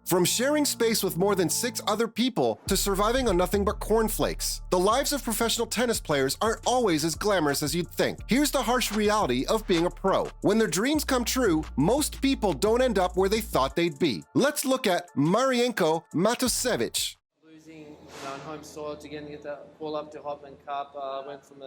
From sharing space with more than 6 other people to surviving on nothing but cornflakes, the lives of professional tennis players aren't always as glamorous as you'd think. Here's the harsh reality of being a pro. When their dreams come true, most people don't end up where they thought they'd be. Let's look at Marienko Matosevic. Losing on home soil to get that ball up to Hopman Cup, went from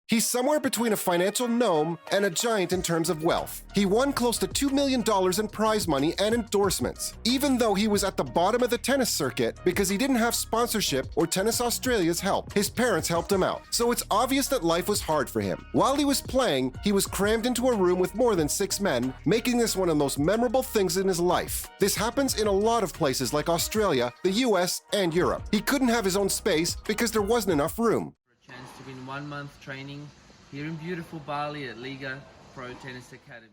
He's somewhere between a financial gnome and a giant in terms of wealth. He won close to $2 million in prize money and endorsements, even though he was at the bottom of the tennis circuit because he didn't have sponsorship or Tennis Australia's help. His parents helped him out, so it's obvious that life was hard for him. While he was playing, he was crammed into a room with more than 6 men, making this one of the most memorable things in his life. This happens in a lot of places like Australia, the US, and Europe. He couldn't have his own space because there wasn't enough room. chance to win 1 month training here in beautiful Bali at Liga Pro Tennis Academy.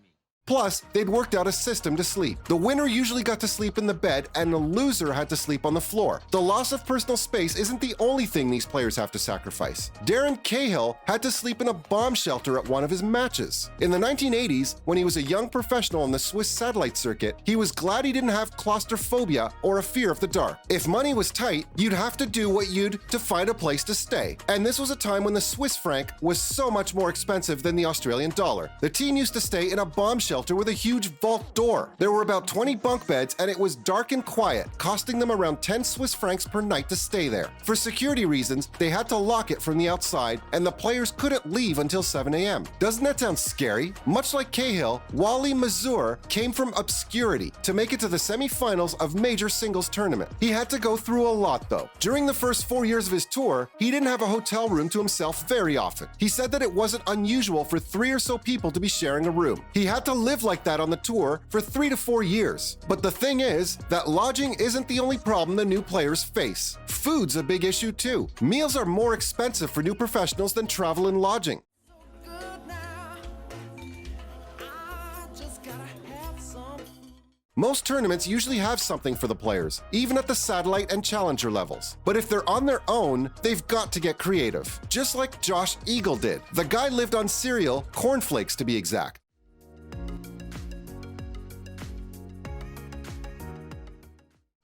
Plus, they'd worked out a system to sleep. The winner usually got to sleep in the bed, and the loser had to sleep on the floor. The loss of personal space isn't the only thing these players have to sacrifice. Darren Cahill had to sleep in a bomb shelter at one of his matches. In the 1980s, when he was a young professional on the Swiss satellite circuit, he was glad he didn't have claustrophobia or a fear of the dark. If money was tight, you'd have to do what you'd to find a place to stay. And this was a time when the Swiss franc was so much more expensive than the Australian dollar. The team used to stay in a bomb shelter with a huge vault door. There were about 20 bunk beds and it was dark and quiet, costing them around 10 Swiss francs per night to stay there. For security reasons, they had to lock it from the outside and the players couldn't leave until 7 a.m. Doesn't that sound scary? Much like Cahill, Wally Mazur came from obscurity to make it to the semifinals of major singles tournament. He had to go through a lot though. During the first 4 years of his tour, he didn't have a hotel room to himself very often. He said that it wasn't unusual for 3 or so people to be sharing a room. He had to live like that on the tour for 3 to 4 years. But the thing is that lodging isn't the only problem the new players face. Food's a big issue too. Meals are more expensive for new professionals than travel and lodging. Most tournaments usually have something for the players, even at the satellite and challenger levels. But if they're on their own, they've got to get creative. Just like Josh Eagle did. The guy lived on cereal, cornflakes to be exact.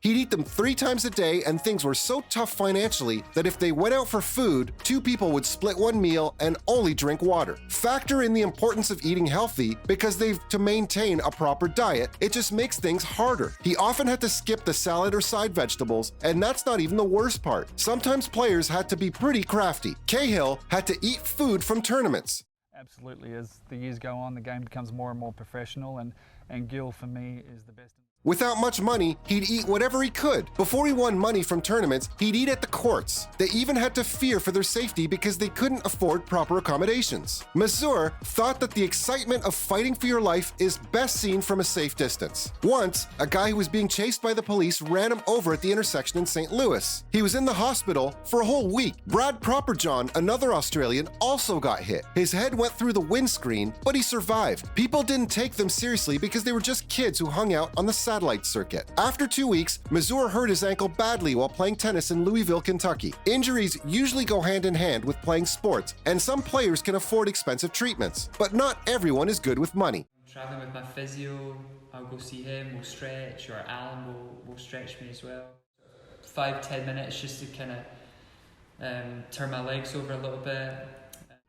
He'd eat them 3 times a day, and things were so tough financially that if they went out for food, 2 people would split one meal and only drink water. Factor in the importance of eating healthy because to maintain a proper diet, it just makes things harder. He often had to skip the salad or side vegetables, and that's not even the worst part. Sometimes players had to be pretty crafty. Cahill had to eat food from tournaments. Absolutely, as the years go on, the game becomes more and more professional, and Gil, for me, is the best. Without much money, he'd eat whatever he could. Before he won money from tournaments, he'd eat at the courts. They even had to fear for their safety because they couldn't afford proper accommodations. Mazur thought that the excitement of fighting for your life is best seen from a safe distance. Once, a guy who was being chased by the police ran him over at the intersection in St. Louis. He was in the hospital for a whole week. Brad Properjohn, another Australian, also got hit. His head went through the windscreen, but he survived. People didn't take them seriously because they were just kids who hung out on the satellite circuit. After 2 weeks, Mazur hurt his ankle badly while playing tennis in Louisville, Kentucky. Injuries usually go hand in hand with playing sports, and some players can afford expensive treatments, but not everyone is good with money. I'm traveling with my physio, I'll go see him, we'll stretch, or Alan will stretch me as well. 5-10 minutes just to kind of turn my legs over a little bit.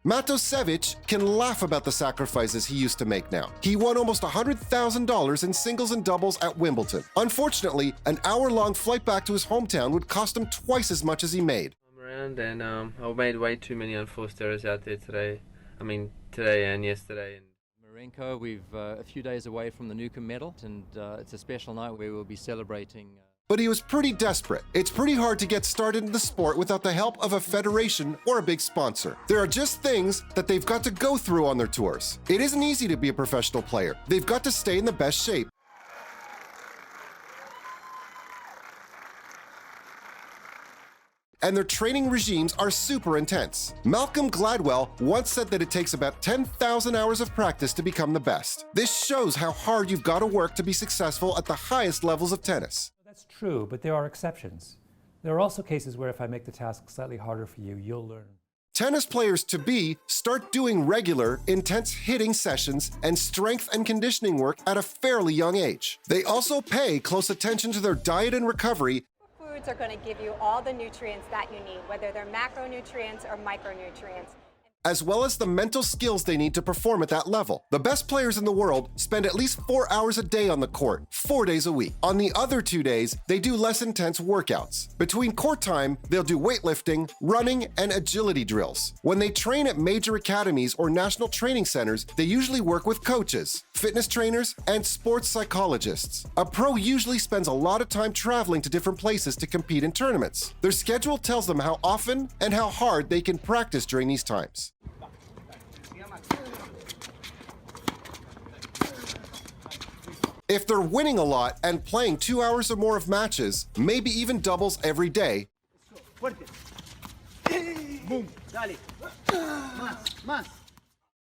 Matosevic can laugh about the sacrifices he used to make now. He won almost $100,000 in singles and doubles at Wimbledon. Unfortunately, an hour-long flight back to his hometown would cost him twice as much as he made. I'm around and I made way too many unforced errors out there today. Today and yesterday. Marenko, we've a few days away from the Newcomb medal, and it's a special night where we'll be celebrating. But he was pretty desperate. It's pretty hard to get started in the sport without the help of a federation or a big sponsor. There are just things that they've got to go through on their tours. It isn't easy to be a professional player. They've got to stay in the best shape. And their training regimes are super intense. Malcolm Gladwell once said that it takes about 10,000 hours of practice to become the best. This shows how hard you've got to work to be successful at the highest levels of tennis. That's true, but there are exceptions. There are also cases where if I make the task slightly harder for you, you'll learn. Tennis players to be start doing regular, intense hitting sessions and strength and conditioning work at a fairly young age. They also pay close attention to their diet and recovery. Foods are going to give you all the nutrients that you need, whether they're macronutrients or micronutrients, as well as the mental skills they need to perform at that level. The best players in the world spend at least 4 hours a day on the court, 4 days a week. On the other 2 days, they do less intense workouts. Between court time, they'll do weightlifting, running, and agility drills. When they train at major academies or national training centers, they usually work with coaches, fitness trainers, and sports psychologists. A pro usually spends a lot of time traveling to different places to compete in tournaments. Their schedule tells them how often and how hard they can practice during these times. If they're winning a lot and playing 2 hours or more of matches, maybe even doubles every day,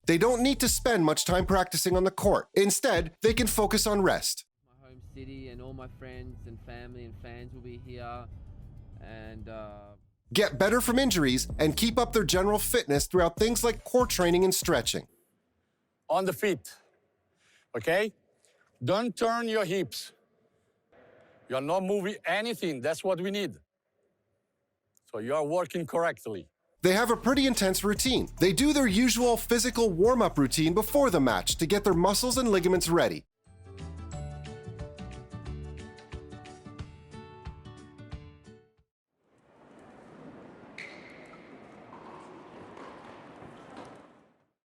they don't need to spend much time practicing on the court. Instead, they can focus on rest. My home city and all my friends and family and fans will be here, and Get better from injuries and keep up their general fitness throughout things like core training and stretching. On the feet, okay? Don't turn your hips. You're not moving anything. That's what we need. So you are working correctly. They have a pretty intense routine. They do their usual physical warm-up routine before the match to get their muscles and ligaments ready.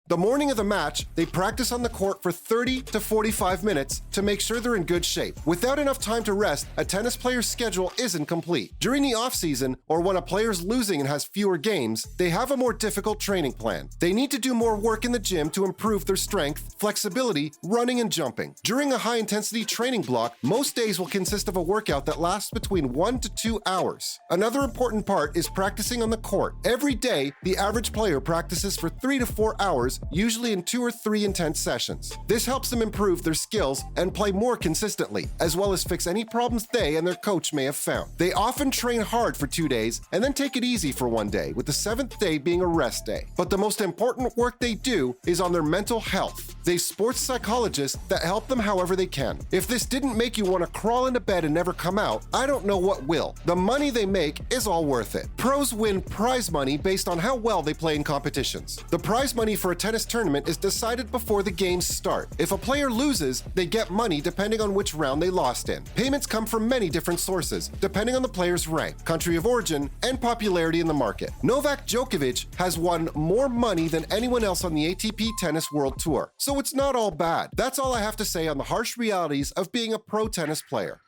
The morning of the match, they practice on the court for 30 to 45 minutes to make sure they're in good shape. Without enough time to rest, a tennis player's schedule isn't complete. During the off-season, or when a player's losing and has fewer games, they have a more difficult training plan. They need to do more work in the gym to improve their strength, flexibility, running, and jumping. During a high-intensity training block, most days will consist of a workout that lasts between 1 to 2 hours. Another important part is practicing on the court. Every day, the average player practices for 3 to 4 hours, usually in 2 or 3 intense sessions. This helps them improve their skills and play more consistently, as well as fix any problems they and their coach may have found. They often train hard for 2 days and then take it easy for 1 day, with the 7th day being a rest day. But the most important work they do is on their mental health. They've sports psychologists that help them however they can. If this didn't make you want to crawl into bed and never come out, I don't know what will. The money they make is all worth it. Pros win prize money based on how well they play in competitions. The prize money for a tennis tournament is decided before the games start. If a player loses, they get money depending on which round they lost in. Payments come from many different sources, depending on the player's rank, country of origin, and popularity in the market. Novak Djokovic has won more money than anyone else on the ATP Tennis World Tour, so it's not all bad. That's all I have to say on the harsh realities of being a pro tennis player.